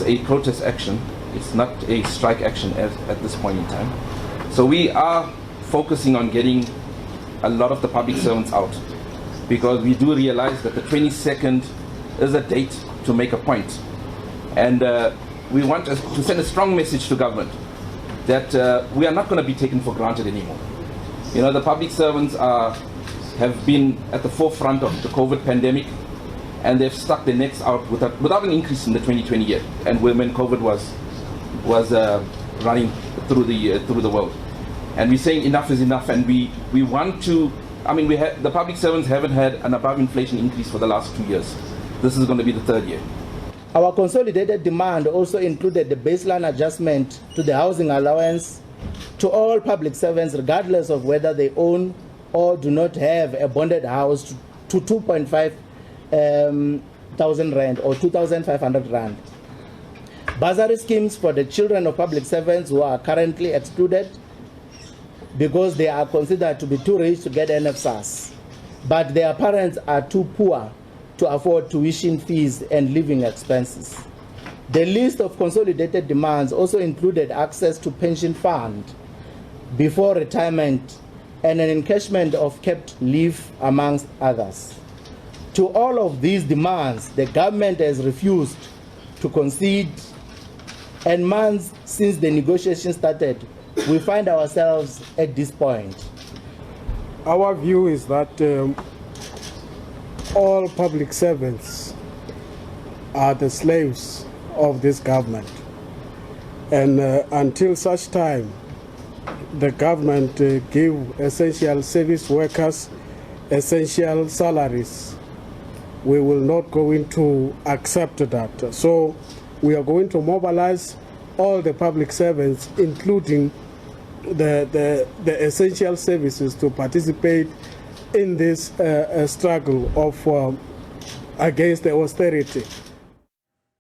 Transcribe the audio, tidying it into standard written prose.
is a protest action. It's not a strike action at this point in time. So we are focusing on getting a lot of the public servants out, because we do realize that the 22nd is a date to make a point. And we want to send a strong message to government that we are not going to be taken for granted anymore. You know, the public servants have been at the forefront of the COVID pandemic, and they've stuck their necks out without an increase in the 2020 year, and when COVID was running through the world. And we're saying enough is enough, and we want to, I mean, the public servants haven't had an above inflation increase for the last 2 years. This is going to be the third year. Our consolidated demand also included the baseline adjustment to the housing allowance to all public servants, regardless of whether they own or do not have a bonded house, to 2.5 thousand rand or 2,500 rand. Bursary schemes for the children of public servants who are currently excluded because they are considered to be too rich to get NFSAS, but their parents are too poor to afford tuition fees and living expenses. The list of consolidated demands also included access to pension fund before retirement and an encashment of kept leave, amongst others. To all of these demands, the government has refused to concede, and months since the negotiation started, we find ourselves at this point. Our view is that all public servants are the slaves of this government, and until such time the government give essential service workers essential salaries, we will not going to accept that. So we are going to mobilize all the public servants, including the essential services, to participate in this struggle of against the austerity.